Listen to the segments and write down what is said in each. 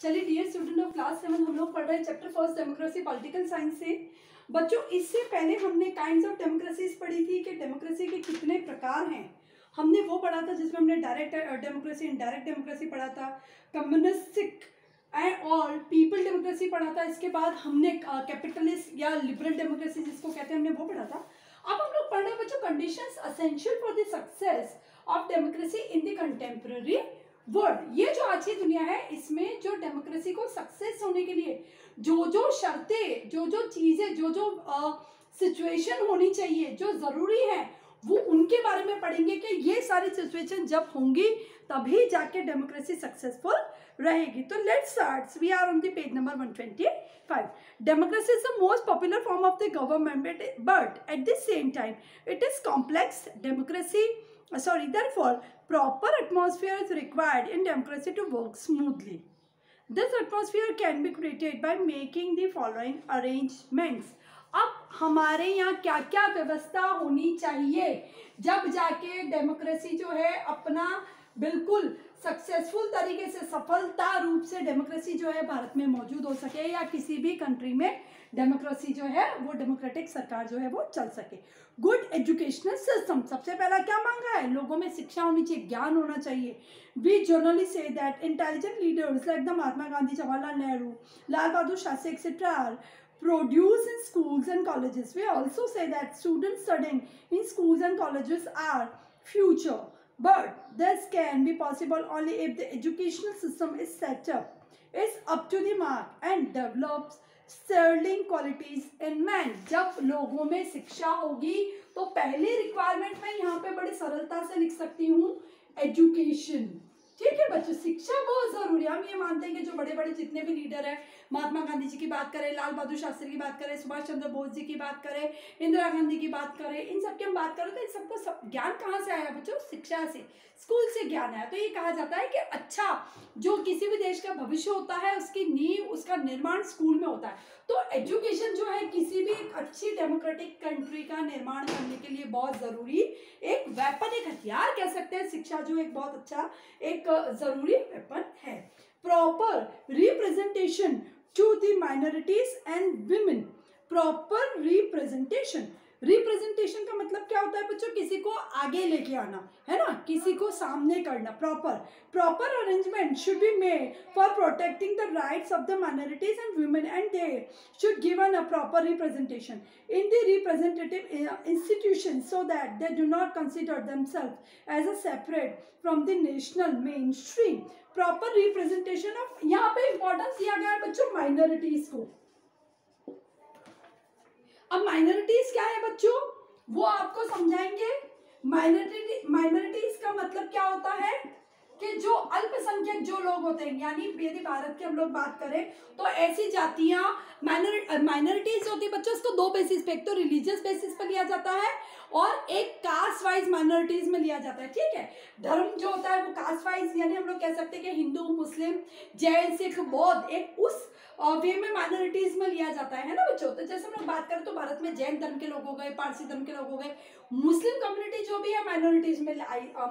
चलिए dear student of class 7 हम लोग पढ़ रहे हैं chapter first democracy political science से। बच्चों इससे पहले हमने काइंड्स ऑफ डेमोक्रेसीज पढ़ी थी कि डेमोक्रेसी के कितने प्रकार हैं। हमने वो पढ़ा था जिसमें हमने डायरेक्ट डेमोक्रेसी, इनडायरेक्ट डेमोक्रेसी पढ़ा था, communistic and all people democracy पढ़ा था। इसके बाद हमने कैपिटलिस्ट या लिबरल डेमोक्रेसी जिसको कहते हैं हमने वो पढ़ा था। अब हम लोग पढ़ रहे हैं बच्चों conditions essential for the success of democracy in the contemporary world. ये जो आज की दुनिया है इसमें जो डेमोक्रेसी को सक्सेस होने के लिए जो जो शर्तें, जो जो चीजें, जो जो सिचुएशन होनी चाहिए, जो जरूरी है, वो उनके बारे में पढ़ेंगे कि ये सारी सिचुएशन जब होंगी तभी जाके डेमोक्रेसी सक्सेसफुल रहेगी। तो let's start. We are on the page number 125। Democracy is the most popular form of the government but at the same time it is complex. Democracy therefore proper atmosphere is required in democracy to work smoothly. This atmosphere can be created by making the following arrangements. अब हमारे यहाँ क्या क्या व्यवस्था होनी चाहिए जब जाके डेमोक्रेसी जो है अपना बिल्कुल सक्सेसफुल तरीके से, सफलता रूप से डेमोक्रेसी जो है भारत में मौजूद हो सके या किसी भी कंट्री में डेमोक्रेसी जो है वो डेमोक्रेटिक सरकार जो है वो चल सके। गुड एजुकेशनल सिस्टम, सबसे पहला क्या मांगा है, लोगों में शिक्षा होनी चाहिए, ज्ञान होना चाहिए। We generally say that intelligent leaders like the Mahatma Gandhi, Jawaharlal Nehru, Lal Bahadur Shastri etcetera are produced in schools and colleges. We also say that students studying in schools and colleges are future, but this can be possible only if the educational system is set up, is up to the mark and develops sterling qualities in man. जब लोगों में शिक्षा होगी तो पहली requirement मैं यहाँ पे बड़ी सरलता से लिख सकती हूँ, एजुकेशन। ठीक है बच्चों, शिक्षा बहुत जरूरी है। हम ये मानते हैं कि जो बड़े बड़े जितने भी लीडर हैं, महात्मा गांधी जी की बात करें, लाल बहादुर शास्त्री की बात करें, सुभाष चंद्र बोस जी की बात करें, इंदिरा गांधी की बात करें, इन सब की हम बात करें तो इन सबको सब ज्ञान कहाँ से आया बच्चों, शिक्षा से, स्कूल से ज्ञान आया। तो ये कहा जाता है कि अच्छा जो किसी भी देश का भविष्य होता है उसकी नींव, उसका निर्माण स्कूल में होता है। तो एजुकेशन जो है किसी भी एक अच्छी डेमोक्रेटिक कंट्री का निर्माण करने के लिए बहुत जरूरी एक वेपन, एक हथियार कह सकते हैं। शिक्षा जो एक बहुत अच्छा एक जरूरी वेपन है। Proper representation to the minorities and women. Proper representation, representation का मतलब क्या होता है बच्चों, किसी को आगे लेके आना है ना, किसी को सामने करना। Proper arrangement should be made for protecting the rights of the minorities and women and they should given a proper representation in the representative institution so that they do not consider themself as a separate from the national main stream. Proper representation of, यहाँ पे importance दिया गया है बच्चों minorities को। अब minorities क्या है बच्चों, वो आपको समझाएंगे। माइनॉरिटीज का मतलब क्या होता है कि जो अल्पसंख्यक जो लोग होते हैं, यानी यदि भारत की हम लोग बात करें तो ऐसी जातियां माइनॉरिटीज होती है बच्चों, इसको दो बेसिस पे, एक तो रिलीजियस बेसिस पर लिया जाता है और एक कास्ट वाइज माइनॉरिटीज में लिया जाता है। ठीक है, धर्म जो होता है वो कास्ट वाइज, यानी हम लोग कह सकते हैं कि हिंदू, मुस्लिम, जैन, सिख, बौद्ध, एक उस वे में माइनॉरिटीज में लिया जाता है ना बच्चों। तो जैसे हम लोग बात करें तो भारत में जैन धर्म के लोग हो गए, पारसी धर्म के लोग हो गए, मुस्लिम कम्युनिटी जो भी है माइनॉरिटीज में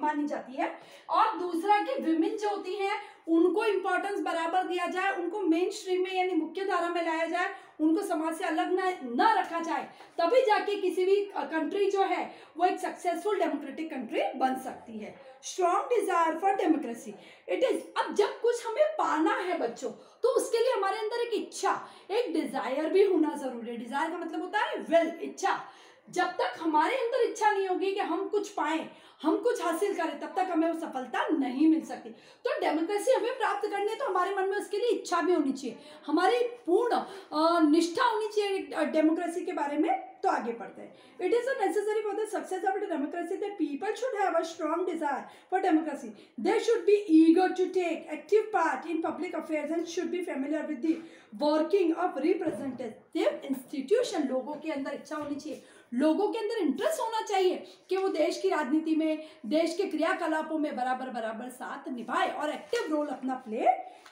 मानी जाती है। और दूसरा कि विमेन जो होती हैं उनको इंपॉर्टेंस बराबर दिया जाए, उनको मेन स्ट्रीम में यानी मुख्य धारा में लाया जाए, उनको समाज से अलग न रखा जाए, तभी जाके किसी भी कंट्री जो है वो एक सक्सेसफुल डेमोक्रेटिक कंट्री बन सकती है। Strong desire for democracy it is, अब जब कुछ हमें पाना है बच्चों तो उसके लिए हमारे अंदर एक इच्छा, एक डिजायर भी होना जरूरी है। डिजायर का मतलब होता है विल, इच्छा। जब तक हमारे अंदर इच्छा नहीं होगी कि हम कुछ पाएं, हम कुछ हासिल करें, तब तक हमें वो सफलता नहीं मिल सकती। तो डेमोक्रेसी हमें प्राप्त करनी है तो हमारे मन में उसके लिए इच्छा भी होनी चाहिए, हमारी पूर्ण निष्ठा होनी चाहिए डेमोक्रेसी के बारे में। तो आगे पढ़ते हैं। It is necessary for the success of democracy that people should have a strong desire for democracy. They should be eager to take active part in public affairs and should be familiar with the working of representative institution. लोगों के अंदर इच्छा होनी चाहिए, लोगों के अंदर interest होना चाहिए कि वो देश की राजनीति में, देश के क्रियाकलापों में बराबर साथ निभाए और एक्टिव रोल अपना प्ले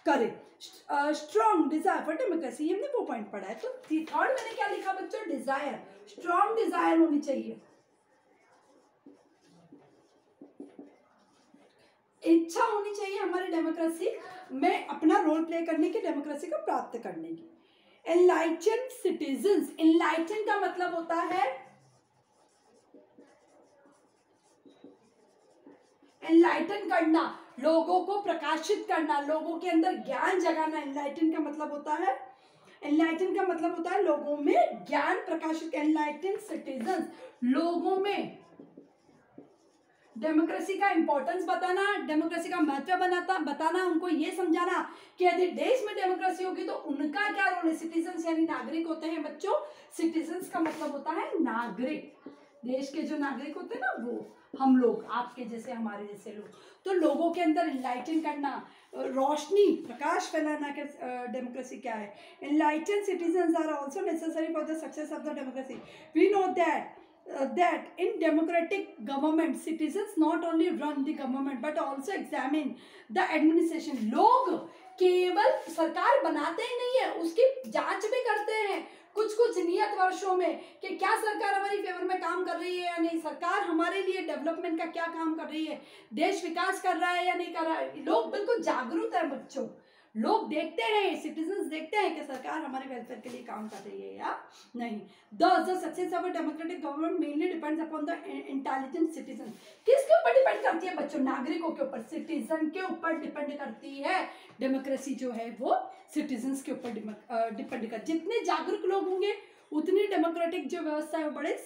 करे। स्ट्रॉन्ग डिजायर फॉर डेमोक्रेसी, हमने वो पॉइंट पढ़ा है। तो थर्ड मैंने क्या लिखा बच्चों, डिजायर, स्ट्रॉन्ग डिजायर होनी चाहिए। इच्छा होनी चाहिए हमारी डेमोक्रेसी में अपना रोल प्ले करने की, डेमोक्रेसी को प्राप्त करने की। एनलाइटन सिटीजन्स, एनलाइटन का मतलब होता है एनलाइटन करना, लोगों को प्रकाशित करना, लोगों के अंदर ज्ञान जगाना। एनलाइटन का मतलब होता है, एनलाइटन का मतलब होता है लोगों में ज्ञान प्रकाशित। एनलाइटन सिटीजन्स, लोगों में डेमोक्रेसी का इंपॉर्टेंस बताना, डेमोक्रेसी का महत्व बताना, उनको ये समझाना कि यदि देश में डेमोक्रेसी होगी तो उनका क्या रोल है। सिटीजन्स यानी नागरिक होते हैं बच्चों, सिटीजन्स का मतलब होता है नागरिक, देश के जो नागरिक होते हैं ना, वो हम लोग, आपके जैसे, हमारे जैसे लोग। तो लोगों के अंदर इनलाइटन करना, रोशनी, प्रकाश फैलाना के डेमोक्रेसी क्या है। Enlighten citizens are also necessary for the success of the democracy. We know that in democratic government citizens not only run the government but also examine the administration। लोग केवल सरकार बनाते ही नहीं है, उसकी जांच भी करते हैं कुछ नियत वर्षों में कि क्या सरकार हमारी फेवर में काम कर रही है या नहीं, सरकार हमारे लिए डेवलपमेंट का क्या काम कर रही है, देश विकास कर रहा है या नहीं कर रहा है। लोग बिल्कुल जागरूक है बच्चों, लोग देखते हैं, सिटीजन्स देखते हैं कि सरकार हमारे वेलफेयर के लिए काम कर रही है या नहीं। The success of a democratic government mainly depends upon the intelligent citizen. किसके ऊपर डिपेंड करती है बच्चों? नागरिकों के ऊपर, सिटीजन के ऊपर डिपेंड करती है। डेमोक्रेसी जो है वो सिटीजन्स के ऊपर डिपेंड कर, जितने जागरूक लोग होंगे उतनी डेमोक्रेटिक जो व्यवस्था है वो बड़े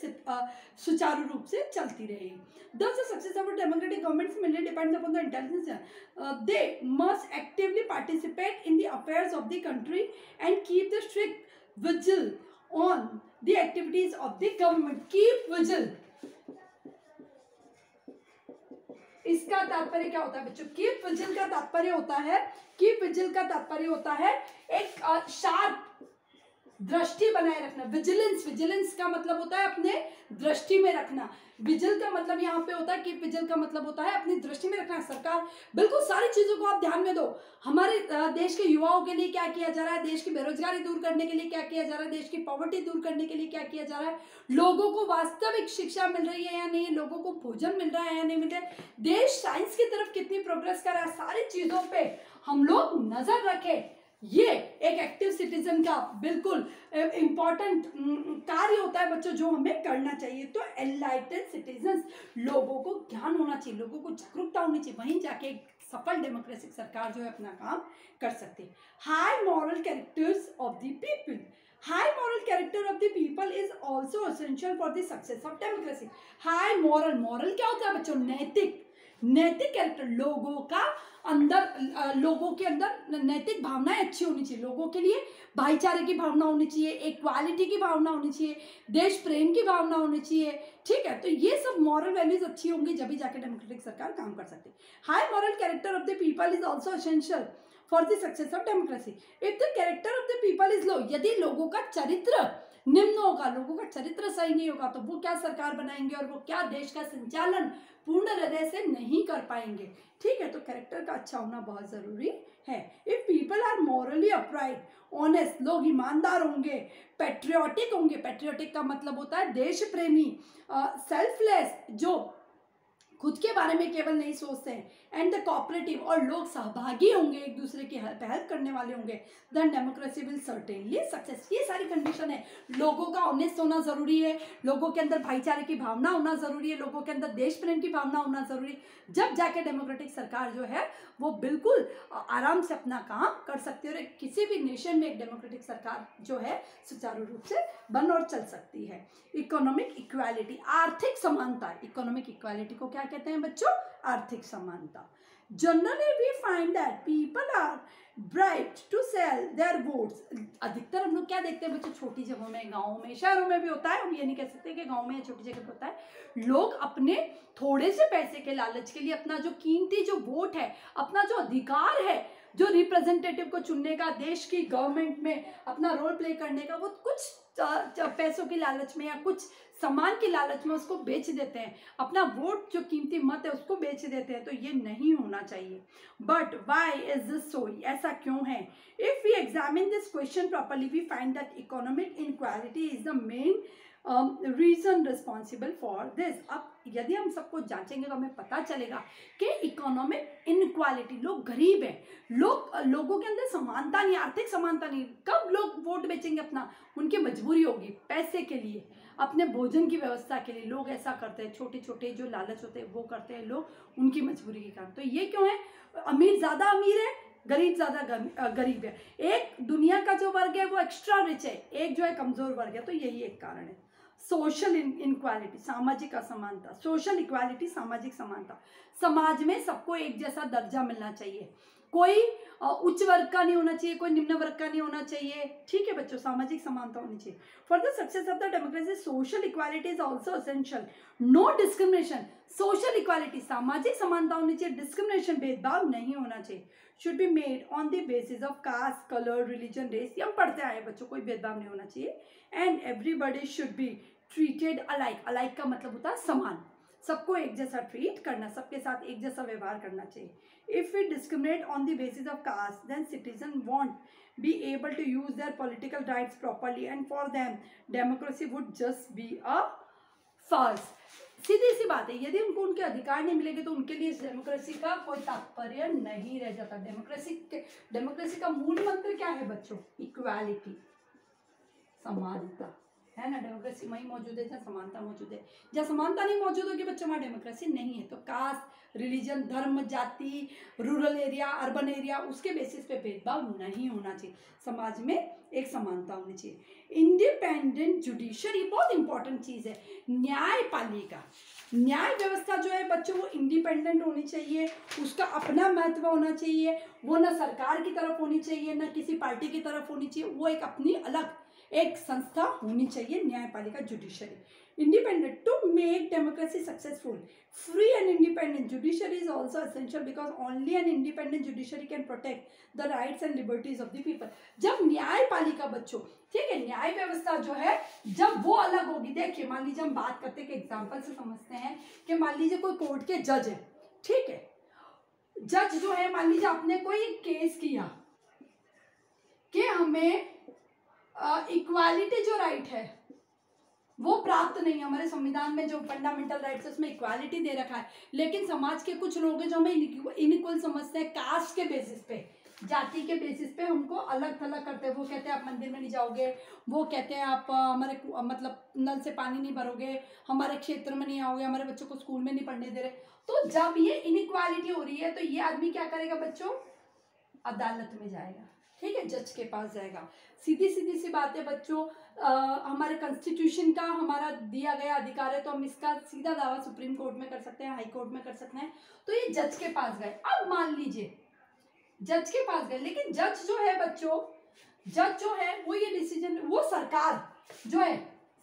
सुचारू रूप से चलती रहेगी। Thus, the success of a democratic government mainly depends upon the intelligence. They must actively participate in the affairs of the country and keep the strict vigil on the activities of the government. Keep vigil. इसका तात्पर्य क्या होता है बच्चों? Keep vigil का तात्पर्य होता है, कीप विजिल का तात्पर्य होता है एक शार्प दृष्टि बनाए रखना। विजिलेंस, विजिलेंस का मतलब होता है अपने दृष्टि में रखना। विजिल का मतलब यहाँ पे होता है कि विजिल का मतलब होता है अपनी दृष्टि में रखना। सरकार बिल्कुल सारी चीजों को आप ध्यान में दो। हमारे देश के युवाओं के लिए क्या किया जा रहा है, देश की बेरोजगारी दूर करने के लिए क्या किया जा रहा है, देश की पॉवर्टी दूर करने के लिए क्या किया जा रहा है, लोगों को वास्तविक शिक्षा मिल रही है या नहीं, लोगों को भोजन मिल रहा है या नहीं मिल रहा है, देश साइंस की तरफ कितनी प्रोग्रेस कर रहा है, सारी चीजों पे हम लोग नजर रखें। ये एक एक्टिव सिटीजन का बिल्कुल इम्पॉर्टेंट कार्य होता है बच्चों, जो हमें करना चाहिए। तो एनलाइटेड सिटीजन्स, लोगों को ज्ञान होना चाहिए, लोगों को जागरूकता होनी चाहिए, वहीं जाके एक सफल डेमोक्रेटिक सरकार जो है अपना काम कर सकती है। High moral characters of the people, high moral character of the people is also essential for the success of democracy. High moral, moral क्या होता है बच्चों? नैतिक, नैतिक कैरेक्टर, लोगों का अंदर, लोगों के अंदर नैतिक भावनाएं अच्छी होनी चाहिए, लोगों के लिए भाईचारे की भावना होनी चाहिए, इक्वालिटी की भावना होनी चाहिए, देश प्रेम की भावना होनी चाहिए। ठीक है, तो ये सब मॉरल वैल्यूज अच्छी होंगी जब भी जाके डेमोक्रेटिक सरकार काम कर सकती है। High moral character of the people is also essential for the success of democracy. If the character of the people is low, यदि लोगों का चरित्र निम्न होगा, लोगों का चरित्र सही नहीं होगा, तो वो क्या सरकार बनाएंगे और वो क्या देश का संचालन पूर्ण हृदय से नहीं कर पाएंगे। ठीक है, तो कैरेक्टर का अच्छा होना बहुत जरूरी है। If people are morally upright, honest, लोग ईमानदार होंगे, पेट्रियोटिक होंगे, पेट्रियोटिक का मतलब होता है देश प्रेमी, सेल्फलेस, जो खुद के बारे में केवल नहीं सोचते हैं, एंड द कोऑपरेटिव, और लोग सहभागी होंगे, एक दूसरे की हेल्प करने वाले होंगे, then democracy will certainly success. ये सारी कंडीशन है। लोगों का ऑनेस्ट होना जरूरी है, लोगों के अंदर भाईचारे की भावना होना जरूरी है, लोगों के अंदर देश प्रेम की भावना होना जरूरी है, जब जाके डेमोक्रेटिक सरकार जो है वो बिल्कुल आराम से अपना काम कर सकती है और किसी भी नेशन में एक डेमोक्रेटिक सरकार जो है सुचारू रूप से बन और चल सकती है। इकोनॉमिक इक्वालिटी, आर्थिक समानता, इकोनॉमिक इक्वालिटी को क्या कहते हैं बच्चों? आर्थिक समानता। Generally we find that people are bright to sell their votes. अधिकतर हम लोग क्या देखते हैं बच्चों? छोटी जगहों में, गाँव में, शहरों में भी होता है, हम ये नहीं कह सकते कि गाँव में या छोटी जगह पे होता है। लोग अपने थोड़े से पैसे के लालच के लिए अपना जो कीमती जो वोट है, अपना जो अधिकार है, जो रिप्रेजेंटेटिव को चुनने का, देश की गवर्नमेंट में अपना रोल प्ले करने का, वो कुछ पैसों की लालच में या कुछ सामान की लालच में उसको बेच देते हैं, अपना वोट जो कीमती मत है उसको बेच देते हैं। तो ये नहीं होना चाहिए। But why is this so? ऐसा क्यों है? If we examine this question properly we find that economic inequality is the main reason responsible for this. अब यदि हम सबको जांचेंगे तो हमें पता चलेगा कि इकोनॉमिक इनक्वालिटी, लोग गरीब हैं, लोगों के अंदर समानता नहीं, आर्थिक समानता नहीं। कब लोग वोट बेचेंगे अपना? उनकी मजबूरी होगी, पैसे के लिए, अपने भोजन की व्यवस्था के लिए लोग ऐसा करते हैं, छोटे छोटे जो लालच होते हैं वो करते हैं लोग, उनकी मजबूरी के कारण। तो ये क्यों है? अमीर ज़्यादा अमीर है, गरीब ज़्यादा गरीब है। एक दुनिया का जो वर्ग है वो एक्स्ट्रा रिच है, एक जो है कमज़ोर वर्ग है। तो यही एक कारण है। सोशल इनक्वालिटी, सामाजिक असमानता। सोशल इक्वालिटी, सामाजिक समानता। समाज में सबको एक जैसा दर्जा मिलना चाहिए, कोई उच्च वर्ग का नहीं होना चाहिए, कोई निम्न वर्ग का नहीं होना चाहिए। ठीक है बच्चों, सामाजिक समानता होनी चाहिए। For the success of the democracy social equality is also essential. No discrimination. Social equality, सामाजिक समानता होनी चाहिए, डिस्क्रिमिनेशन, भेदभाव नहीं होना चाहिए। Should be made on the basis of caste, colour, religion, race. ये हम पढ़ते आए बच्चों, कोई भेदभाव नहीं होना चाहिए। And everybody should be treated alike. Alike का मतलब होता है समान, सबको एक जैसा ट्रीट करना, सबके साथ एक जैसा व्यवहार करना चाहिए। If we discriminate on the basis of caste then citizen won't be able to use their political rights properly and for them democracy would just be a farce. सीधी सी बात है, यदि उनको उनके अधिकार नहीं मिलेंगे तो उनके लिए इस डेमोक्रेसी का कोई तात्पर्य नहीं रह जाता। डेमोक्रेसी का मूल मंत्र क्या है बच्चों? इक्वालिटी, समानता, है ना। डेमोक्रेसी वहीं मौजूद है जहाँ समानता मौजूद है। जहाँ समानता नहीं मौजूद होगी बच्चों वहाँ डेमोक्रेसी नहीं है। तो कास्ट, रिलीजन, धर्म, जाति, रूरल एरिया, अर्बन एरिया, उसके बेसिस पे भेदभाव नहीं होना चाहिए। समाज में एक समानता होनी चाहिए। इंडिपेंडेंट जुडिशरी बहुत इंपॉर्टेंट चीज़ है। न्यायपालिका, न्याय व्यवस्था जो है बच्चों वो इंडिपेंडेंट होनी चाहिए, उसका अपना महत्व होना चाहिए। वो ना सरकार की तरफ होनी चाहिए, ना किसी पार्टी की तरफ होनी चाहिए, वो एक अपनी अलग एक संस्था होनी चाहिए, न्यायपालिका, judiciary. Independent to make democracy successful, free and independent judiciary is also essential because only an independent judiciary can protect the rights and liberties of the people. जब न्यायपालिका बच्चों, ठीक है, न्याय व्यवस्था जो है जब वो अलग होगी, देखिए मान लीजिए हम बात करते हैं कि एग्जाम्पल से समझते हैं कि मान लीजिए कोई कोर्ट के जज है, ठीक है, जज जो है मान लीजिए आपने कोई केस किया कि हमें इक्वालिटी जो राइट है वो प्राप्त नहीं है। हमारे संविधान में जो फंडामेंटल राइट्स है उसमें इक्वालिटी दे रखा है, लेकिन समाज के कुछ लोग हैं जो हमें इनइक्वल समझते हैं, कास्ट के बेसिस पे, जाति के बेसिस पे हमको अलग थलग करते हैं। वो कहते हैं आप मंदिर में नहीं जाओगे, वो कहते हैं आप हमारे मतलब नल से पानी नहीं भरोगे, हमारे क्षेत्र में नहीं आओगे, हमारे बच्चों को स्कूल में नहीं पढ़ने दे रहे। तो जब ये इनइक्वालिटी हो रही है तो ये आदमी क्या करेगा बच्चों? अदालत में जाएगा, ठीक है, जज के पास जाएगा। सीधी सी बात है बच्चों, हमारे कॉन्स्टिट्यूशन का हमारा दिया गया अधिकार है तो हम इसका सीधा दावा सुप्रीम कोर्ट में कर सकते हैं, हाई कोर्ट में कर सकते हैं। तो ये जज के पास गए। अब मान लीजिए जज के पास गए, लेकिन जज जो है बच्चों, जज जो है वो ये डिसीजन, वो सरकार जो है,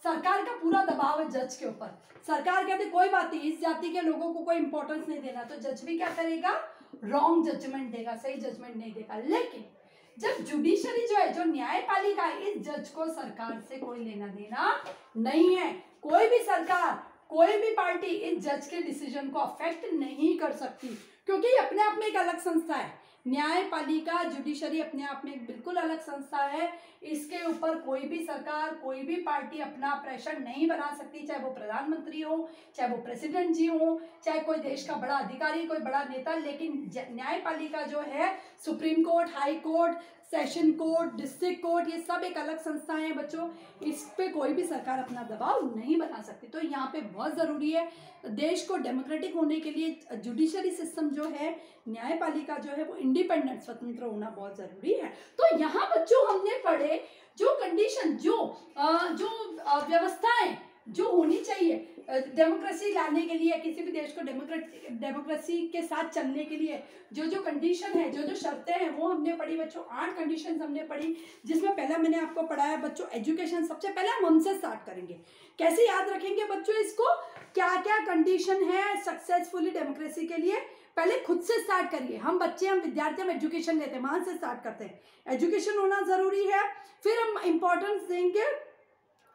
सरकार का पूरा दबाव है जज के ऊपर। सरकार कहते कोई बात नहीं, इस जाति के लोगों को कोई इंपॉर्टेंस नहीं देना, तो जज भी क्या करेगा? रॉन्ग जजमेंट देगा, सही जजमेंट नहीं देगा। लेकिन जब जुडिशरी जो है, जो न्यायपालिका है, इस जज को सरकार से कोई लेना देना नहीं है। कोई भी सरकार, कोई भी पार्टी इस जज के डिसीजन को अफेक्ट नहीं कर सकती, क्योंकि ये अपने आप में एक अलग संस्था है। न्यायपालिका, जुडिशरी अपने आप में एक बिल्कुल अलग संस्था है। इसके ऊपर कोई भी सरकार, कोई भी पार्टी अपना प्रेशर नहीं बना सकती, चाहे वो प्रधानमंत्री हो, चाहे वो प्रेसिडेंट जी हो, चाहे कोई देश का बड़ा अधिकारी, कोई बड़ा नेता। लेकिन न्यायपालिका जो है, supreme court, high court, session court, district court, ये सब एक अलग संस्थाएं हैं बच्चों। इस पे कोई भी सरकार अपना दबाव नहीं बना सकती। तो यहाँ पे बहुत ज़रूरी है, देश को डेमोक्रेटिक होने के लिए जुडिशरी सिस्टम जो है, न्यायपालिका जो है, वो इंडिपेंडेंट, स्वतंत्र होना बहुत ज़रूरी है। तो यहाँ बच्चों हमने पढ़े जो कंडीशन, जो व्यवस्थाएं जो होनी चाहिए डेमोक्रेसी लाने के लिए, किसी भी देश को डेमोक्रेसी के साथ चलने के लिए जो कंडीशन है, जो शर्तें हैं, वो हमने पढ़ी बच्चों। 8 कंडीशंस हमने पढ़ी, जिसमें पहला मैंने आपको पढ़ाया बच्चों एजुकेशन। सबसे पहले हम हमसे स्टार्ट करेंगे। कैसे याद रखेंगे बच्चों इसको? क्या क्या कंडीशन है सक्सेसफुली डेमोक्रेसी के लिए? पहले खुद से स्टार्ट करिए। हम बच्चे, हम विद्यार्थी, हम एजुकेशन लेते हैं, वहां से स्टार्ट करते हैं। एजुकेशन होना जरूरी है। फिर हम इंपॉर्टेंस देंगे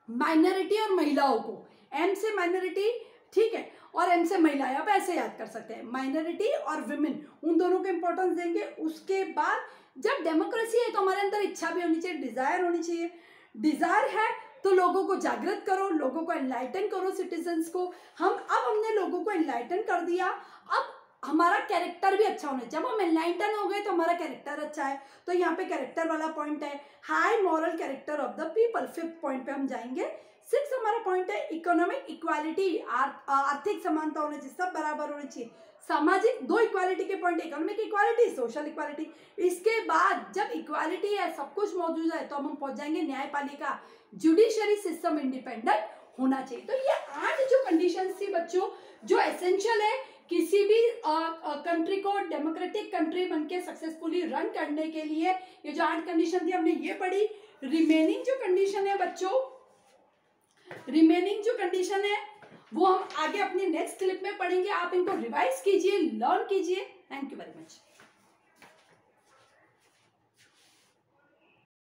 माइनॉरिटी और महिलाओं को। एम से माइनॉरिटी, ठीक है, और एम से महिलाएं। आप ऐसे याद कर सकते हैं, माइनॉरिटी और विमेन, उन दोनों को इंपॉर्टेंस देंगे। उसके बाद जब डेमोक्रेसी है तो हमारे अंदर इच्छा भी होनी चाहिए, डिजायर होनी चाहिए। डिजायर है तो लोगों को जागृत करो, लोगों को एनलाइटन करो, सिटीजन्स को। अब हमने लोगों को एनलाइटन कर दिया, अब हमारा कैरेक्टर भी अच्छा होना चाहिए। जब हम एनलाइटन हो गए तो हमारा कैरेक्टर अच्छा है, तो यहाँ पे कैरेक्टर वाला पॉइंट है, high moral character of the people. 5th point पे हम जाएंगे। 6 हमारा पॉइंट है इकोनॉमिक इक्वालिटी, आर्थिक समानता होना चाहिए, सब बराबर होने चाहिए। सामाजिक 2 इक्वालिटी के point, economic equality, social equality. इसके बाद जब इक्वालिटी है, सब कुछ मौजूद है, तो हम पहुंच जाएंगे न्यायपालिका, जुडिशरी सिस्टम इंडिपेंडेंट होना चाहिए। तो ये 8 जो कंडीशंस थी बच्चों, जो एसेंशियल है किसी भी कंट्री को डेमोक्रेटिक कंट्री बनके सक्सेसफुली रन करने के लिए। ये जो 8 कंडीशन थी हमने ये पढ़ी। रिमेनिंग जो कंडीशन है बच्चों, रिमेनिंग जो कंडीशन है वो हम आगे अपनी नेक्स्ट क्लिप में पढ़ेंगे। आप इनको रिवाइज कीजिए, लर्न कीजिए। Thank you very much.